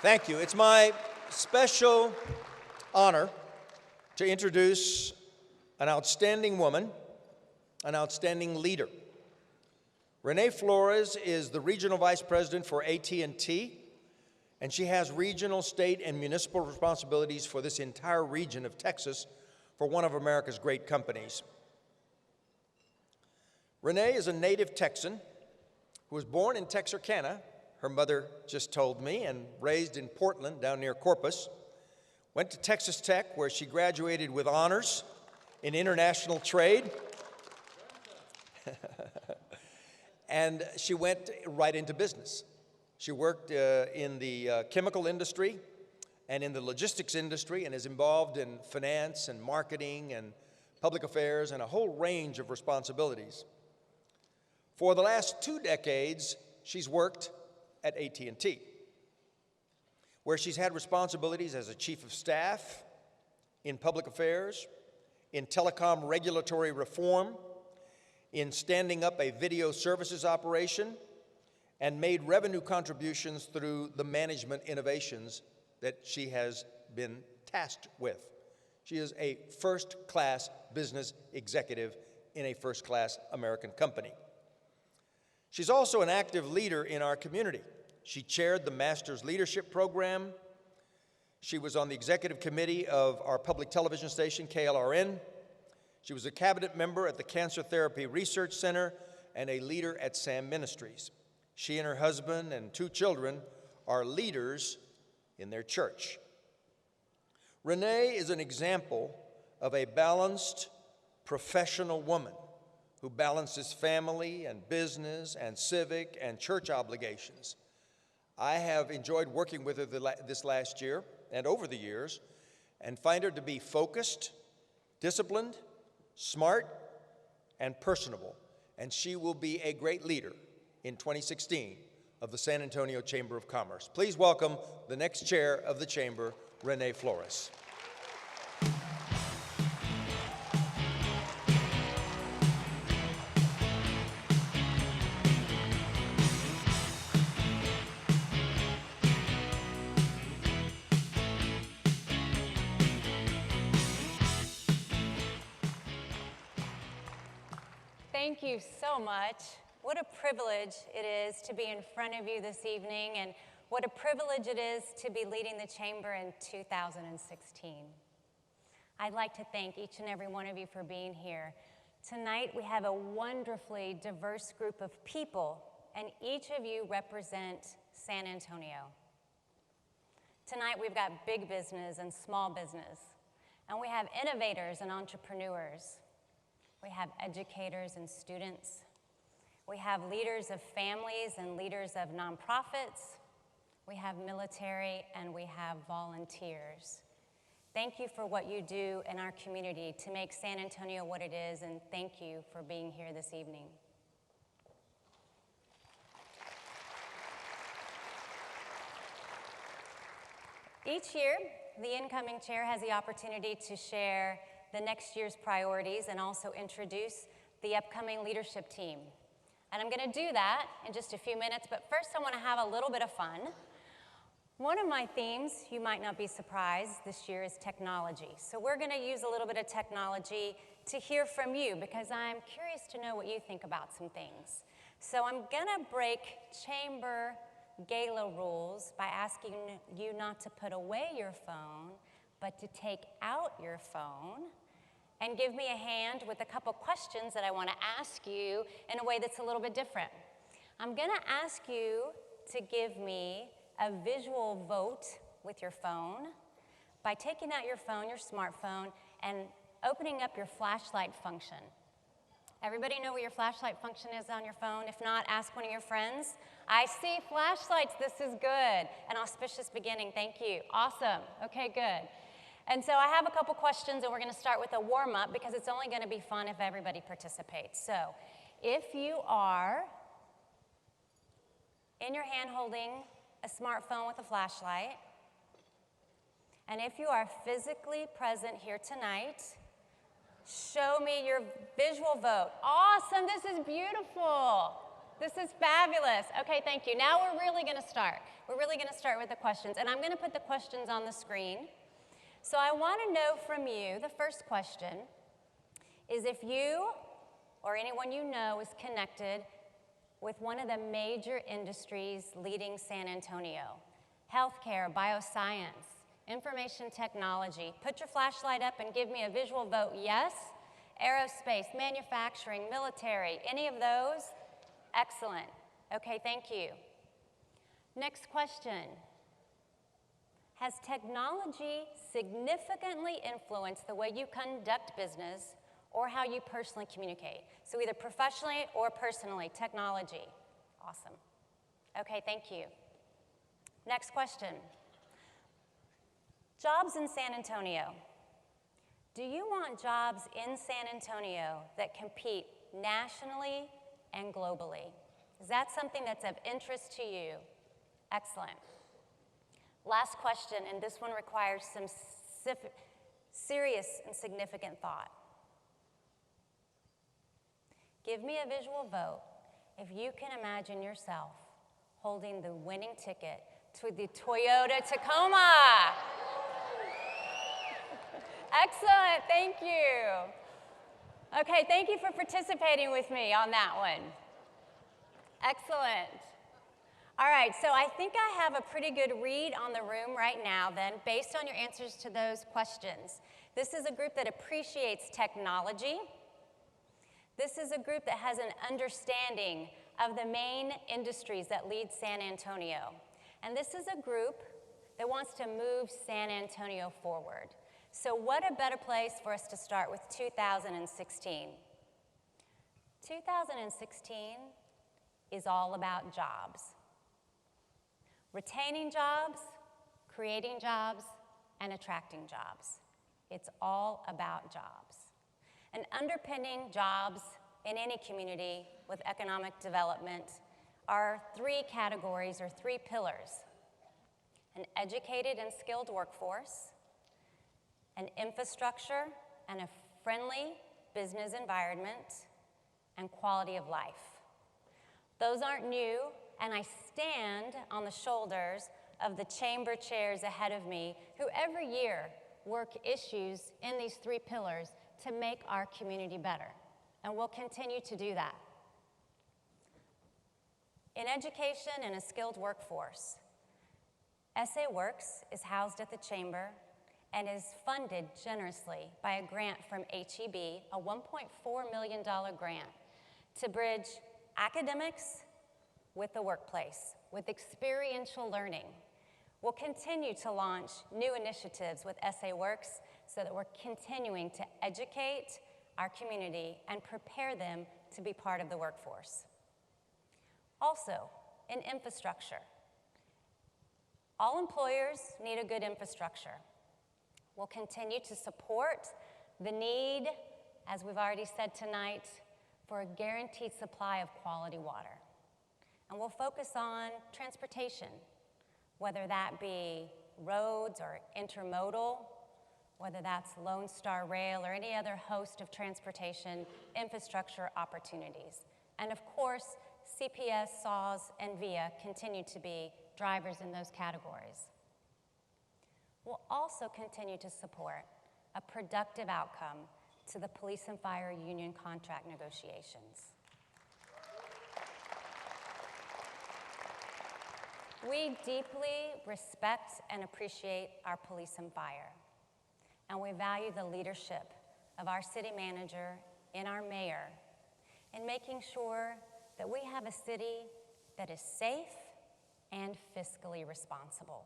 Thank you. It's my special honor to introduce an outstanding woman, an outstanding leader. Renee Flores is the Regional Vice President for AT&T, and she has regional, state, and municipal responsibilities for this entire region of Texas for one of America's great companies. Renee is a native Texan who was born in Texarkana, her mother just told me, and raised in Portland down near Corpus. Went to Texas Tech, where she graduated with honors in international trade. And she went right into business. She worked in the chemical industry and in the logistics industry and is involved in finance and marketing and public affairs and a whole range of responsibilities. For the last 2 decades, she's worked at AT&T, where she's had responsibilities as a chief of staff, in public affairs, in telecom regulatory reform, in standing up a video services operation, and made revenue contributions through the management innovations that she has been tasked with. She is a first-class business executive in a first-class American company. She's also an active leader in our community. She chaired the Master's Leadership Program. She was on the executive committee of our public television station, KLRN. She was a cabinet member at the Cancer Therapy Research Center and a leader at SAM Ministries. She and her husband and 2 children are leaders in their church. Renee is an example of a balanced, professional woman who balances family and business and civic and church obligations. I have enjoyed working with her this last year and over the years and find her to be focused, disciplined, smart, and personable. And she will be a great leader in 2016 of the San Antonio Chamber of Commerce. Please welcome the next chair of the Chamber, Renee Flores. Thank you so much. What a privilege it is to be in front of you this evening, and what a privilege it is to be leading the Chamber in 2016. I'd like to thank each and every one of you for being here. Tonight we have a wonderfully diverse group of people, and each of you represent San Antonio. Tonight we've got big business and small business, and we have innovators and entrepreneurs. We have educators and students. We have leaders of families and leaders of nonprofits. We have military and we have volunteers. Thank you for what you do in our community to make San Antonio what it is, and thank you for being here this evening. Each year, the incoming chair has the opportunity to share the next year's priorities and also introduce the upcoming leadership team. And I'm gonna do that in just a few minutes, but first I wanna have a little bit of fun. One of my themes, you might not be surprised, this year is technology. So we're gonna use a little bit of technology to hear from you, because I'm curious to know what you think about some things. So I'm gonna break Chamber Gala rules by asking you not to put away your phone, but to take out your phone and give me a hand with a couple questions that I want to ask you in a way that's a little bit different. I'm going to ask you to give me a visual vote with your phone by taking out your phone, your smartphone, and opening up your flashlight function. Everybody know what your flashlight function is on your phone? If not, ask one of your friends. I see flashlights. This is good. An auspicious beginning. Thank you. Awesome. Okay, good. And so I have a couple questions, and we're going to start with a warm-up because it's only going to be fun if everybody participates. So if you are in your hand holding a smartphone with a flashlight, and if you are physically present here tonight, show me your visual vote. Awesome. This is beautiful. This is fabulous. Okay, thank you. Now we're really going to start. We're really going to start with the questions, and I'm going to put the questions on the screen. So I want to know from you, the first question is if you or anyone you know is connected with one of the major industries leading San Antonio. Healthcare, bioscience, information technology. Put your flashlight up and give me a visual vote, yes. Aerospace, manufacturing, military, any of those? Excellent. Okay, thank you. Next question. Has technology significantly influenced the way you conduct business or how you personally communicate? So either professionally or personally, technology. Awesome. Okay, thank you. Next question. Jobs in San Antonio. Do you want jobs in San Antonio that compete nationally and globally? Is that something that's of interest to you? Excellent. Last question, and this one requires some serious and significant thought. Give me a visual vote if you can imagine yourself holding the winning ticket to the Toyota Tacoma. Excellent, thank you. Okay, thank you for participating with me on that one. Excellent. All right, so I think I have a pretty good read on the room right now then, based on your answers to those questions. This is a group that appreciates technology. This is a group that has an understanding of the main industries that lead San Antonio. And this is a group that wants to move San Antonio forward. So what a better place for us to start with 2016. 2016 is all about jobs. Retaining jobs, creating jobs, and attracting jobs. It's all about jobs. And underpinning jobs in any community with economic development are three categories or three pillars: an educated and skilled workforce, an infrastructure and a friendly business environment, and quality of life. Those aren't new, and I stand on the shoulders of the chamber chairs ahead of me who every year work issues in these three pillars to make our community better, and we'll continue to do that. In education and a skilled workforce, SA Works is housed at the chamber and is funded generously by a grant from HEB, a $1.4 million grant, to bridge academics with the workplace, with experiential learning. We'll continue to launch new initiatives with SA Works so that we're continuing to educate our community and prepare them to be part of the workforce. Also, in infrastructure, all employers need a good infrastructure. We'll continue to support the need, as we've already said tonight, for a guaranteed supply of quality water. And we'll focus on transportation, whether that be roads or intermodal, whether that's Lone Star Rail or any other host of transportation infrastructure opportunities. And of course, CPS, SAWS, and VIA continue to be drivers in those categories. We'll also continue to support a productive outcome to the police and fire union contract negotiations. We deeply respect and appreciate our police and fire, and we value the leadership of our city manager and our mayor in making sure that we have a city that is safe and fiscally responsible.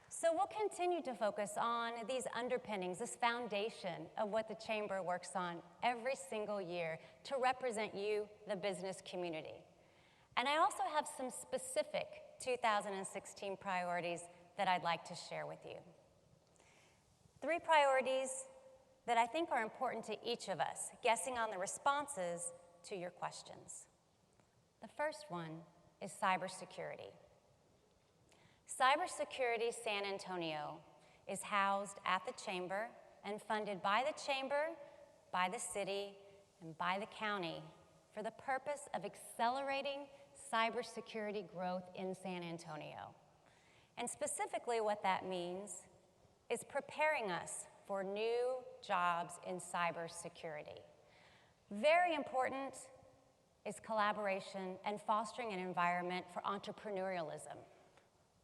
So we'll continue to focus on these underpinnings, this foundation of what the Chamber works on every single year to represent you, the business community. And I also have some specific 2016 priorities that I'd like to share with you. 3 priorities that I think are important to each of us, guessing on the responses to your questions. The first one is cybersecurity. Cybersecurity San Antonio is housed at the Chamber and funded by the Chamber, by the city, and by the county for the purpose of accelerating cybersecurity growth in San Antonio. And specifically what that means is preparing us for new jobs in cybersecurity. Very important is collaboration and fostering an environment for entrepreneurialism,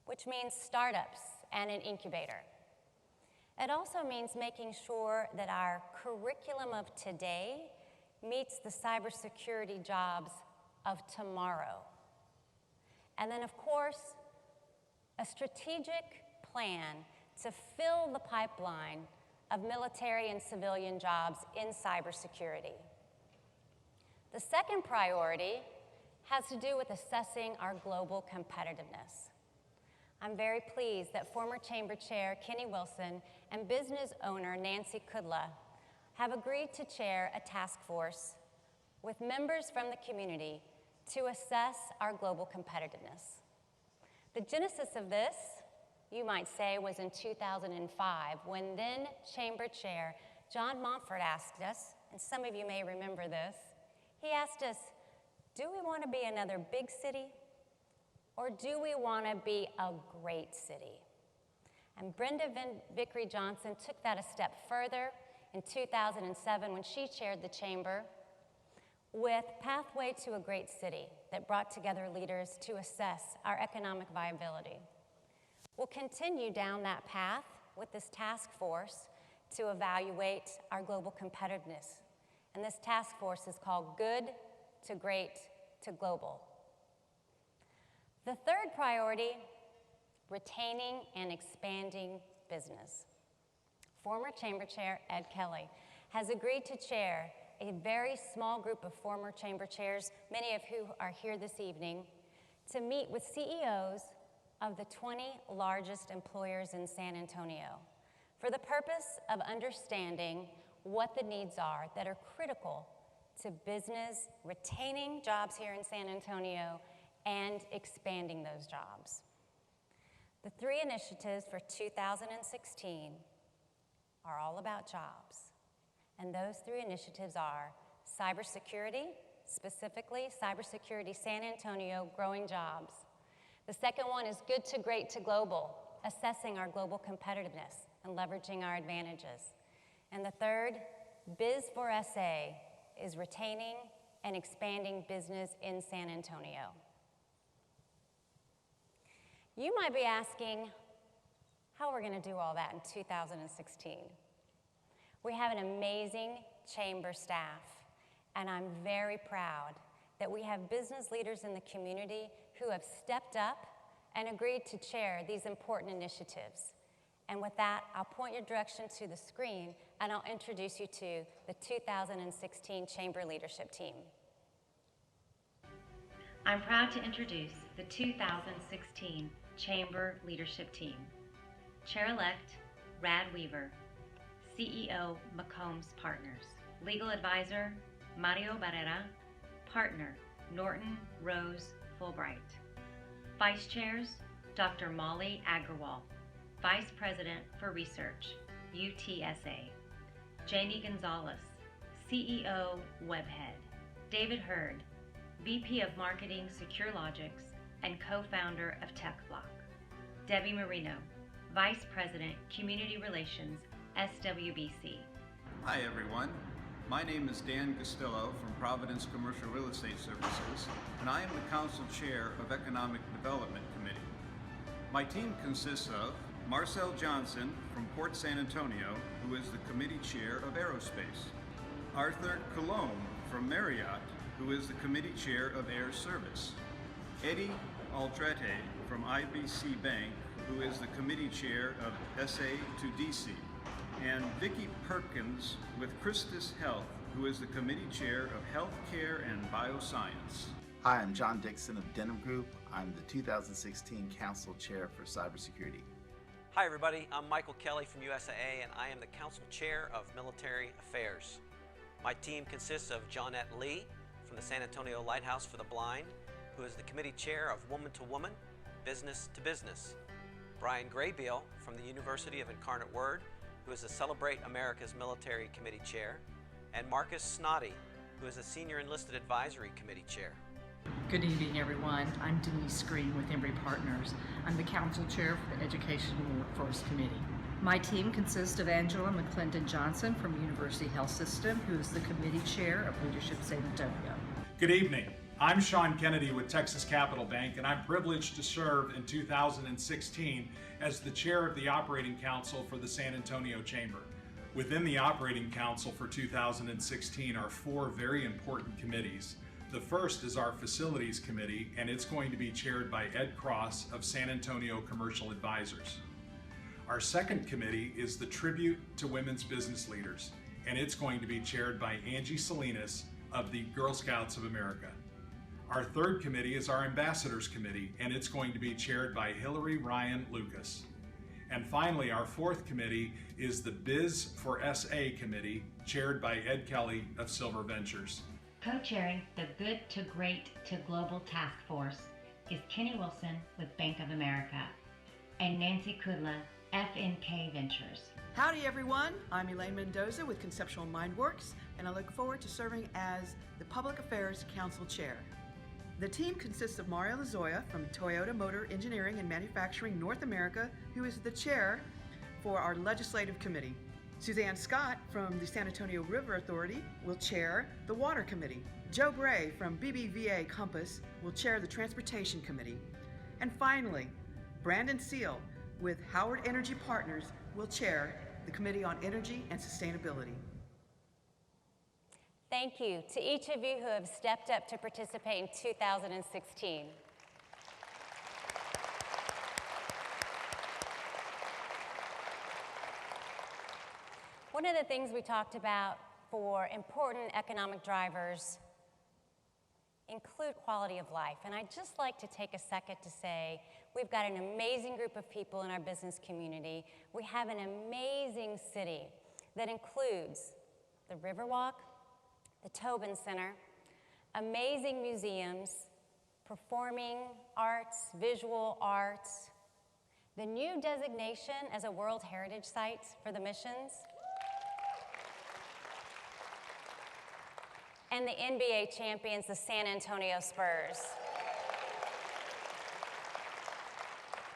which means startups and an incubator. It also means making sure that our curriculum of today meets the cybersecurity jobs of tomorrow. And then, of course, a strategic plan to fill the pipeline of military and civilian jobs in cybersecurity. The second priority has to do with assessing our global competitiveness. I'm very pleased that former Chamber Chair Kenny Wilson and business owner Nancy Kudla have agreed to chair a task force with members from the community to assess our global competitiveness. The genesis of this, you might say, was in 2005 when then Chamber Chair John Montfort asked us, and some of you may remember this, he asked us, do we want to be another big city or do we want to be a great city? And Brenda Vickery Johnson took that a step further in 2007 when she chaired the chamber with Pathway to a Great City that brought together leaders to assess our economic viability. We'll continue down that path with this task force to evaluate our global competitiveness. And this task force is called Good to Great to Global. The third priority, retaining and expanding business. Former Chamber Chair Ed Kelly has agreed to chair a very small group of former Chamber Chairs, many of who are here this evening, to meet with CEOs of the 20 largest employers in San Antonio for the purpose of understanding what the needs are that are critical to business, retaining jobs here in San Antonio, and expanding those jobs. The three initiatives for 2016 are all about jobs. And those three initiatives are cybersecurity, specifically Cybersecurity San Antonio, growing jobs. The second one is Good to Great to Global, assessing our global competitiveness and leveraging our advantages. And the third, Biz for SA, is retaining and expanding business in San Antonio. You might be asking how we're going to do all that in 2016. We have an amazing chamber staff, and I'm very proud that we have business leaders in the community who have stepped up and agreed to chair these important initiatives. And with that, I'll point your direction to the screen, and I'll introduce you to the 2016 Chamber Leadership Team. I'm proud to introduce the 2016 Chamber Leadership Team. Chair-elect Rad Weaver, CEO McCombs Partners. Legal advisor Mario Barrera, partner Norton Rose Fulbright. Vice chairs Dr. Molly Agrawal, Vice President for Research, UTSA. Janie Gonzalez, CEO Webhead. David Hurd, VP of Marketing SecureLogix and co-founder of TechBlock. Debbie Marino, Vice President Community Relations, SWBC. Hi everyone, my name is Dan Castillo from Providence Commercial Real Estate Services, and I am the Council Chair of Economic Development Committee. My team consists of Marcel Johnson from Port San Antonio, who is the Committee Chair of Aerospace. Arthur Colomb from Marriott, who is the Committee Chair of Air Service. Eddie Aldrete from IBC Bank, who is the Committee Chair of SA to DC. And Vicki Perkins with Christus Health, who is the Committee Chair of Healthcare and Bioscience. Hi, I'm John Dixon of Denham Group. I'm the 2016 Council Chair for Cybersecurity. Hi everybody, I'm Michael Kelly from USAA and I am the Council Chair of Military Affairs. My team consists of Johnette Lee from the San Antonio Lighthouse for the Blind, who is the Committee Chair of Woman to Woman, Business to Business. Brian Graybeal from the University of Incarnate Word, who is the Celebrate America's Military Committee Chair, and Marcus Snoddy, who is the Senior Enlisted Advisory Committee Chair. Good evening, everyone. I'm Denise Green with Embry Partners. I'm the Council Chair for the Education and Workforce Committee. My team consists of Angela McClendon Johnson from University Health System, who is the Committee Chair of Leadership San Antonio. Good evening. I'm Sean Kennedy with Texas Capital Bank, and I'm privileged to serve in 2016 as the Chair of the Operating Council for the San Antonio Chamber. Within the Operating Council for 2016 are 4 very important committees. The first is our Facilities Committee, and it's going to be chaired by Ed Cross of San Antonio Commercial Advisors. Our second committee is the Tribute to Women's Business Leaders, and it's going to be chaired by Angie Salinas of the Girl Scouts of America. Our third committee is our Ambassadors Committee, and it's going to be chaired by Hillary Ryan Lucas. And finally, our fourth committee is the Biz for SA Committee, chaired by Ed Kelly of Silver Ventures. Co-chairing the Good to Great to Global Task Force is Kenny Wilson with Bank of America and Nancy Kudla, FNK Ventures. Howdy everyone, I'm Elaine Mendoza with Conceptual Mindworks, and I look forward to serving as the Public Affairs Council Chair. The team consists of Mario Lozoya from Toyota Motor Engineering and Manufacturing North America, who is the chair for our Legislative Committee. Suzanne Scott from the San Antonio River Authority will chair the Water Committee. Joe Bray from BBVA Compass will chair the Transportation Committee. And finally, Brandon Seal with Howard Energy Partners will chair the Committee on Energy and Sustainability. Thank you to each of you who have stepped up to participate in 2016. One of the things we talked about for important economic drivers include quality of life. And I'd just like to take a second to say we've got an amazing group of people in our business community. We have an amazing city that includes the Riverwalk, the Tobin Center, amazing museums, performing arts, visual arts, the new designation as a World Heritage Site for the Missions, and the NBA champions, the San Antonio Spurs.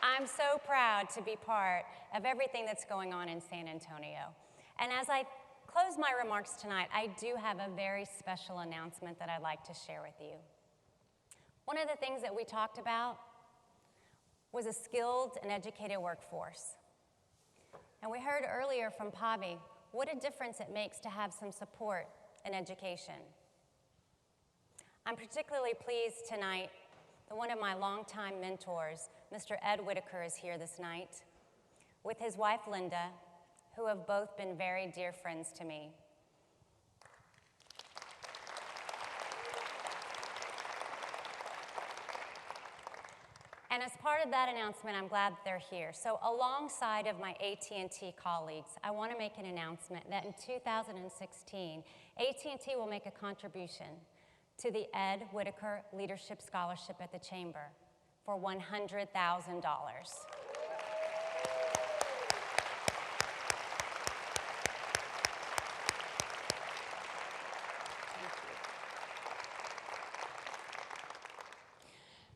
I'm so proud to be part of everything that's going on in San Antonio. And as I close my remarks tonight, I do have a very special announcement that I'd like to share with you. One of the things that we talked about was a skilled and educated workforce. And we heard earlier from Pavi what a difference it makes to have some support in education. I'm particularly pleased tonight that one of my longtime mentors, Mr. Ed Whitaker, is here this night with his wife, Linda, who have both been very dear friends to me. And as part of that announcement, I'm glad that they're here. So alongside of my AT&T colleagues, I want to make an announcement that in 2016, AT&T will make a contribution to the Ed Whitaker Leadership Scholarship at the Chamber for $100,000.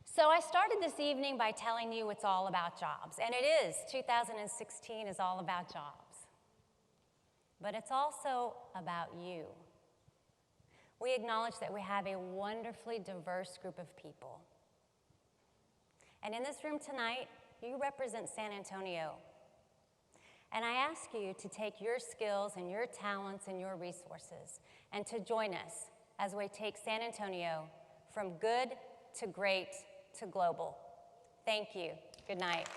So I started this evening by telling you it's all about jobs, and it is. 2016 is all about jobs. But it's also about you. We acknowledge that we have a wonderfully diverse group of people. And in this room tonight, you represent San Antonio. And I ask you to take your skills and your talents and your resources and to join us as we take San Antonio from good to great to global. Thank you. Good night.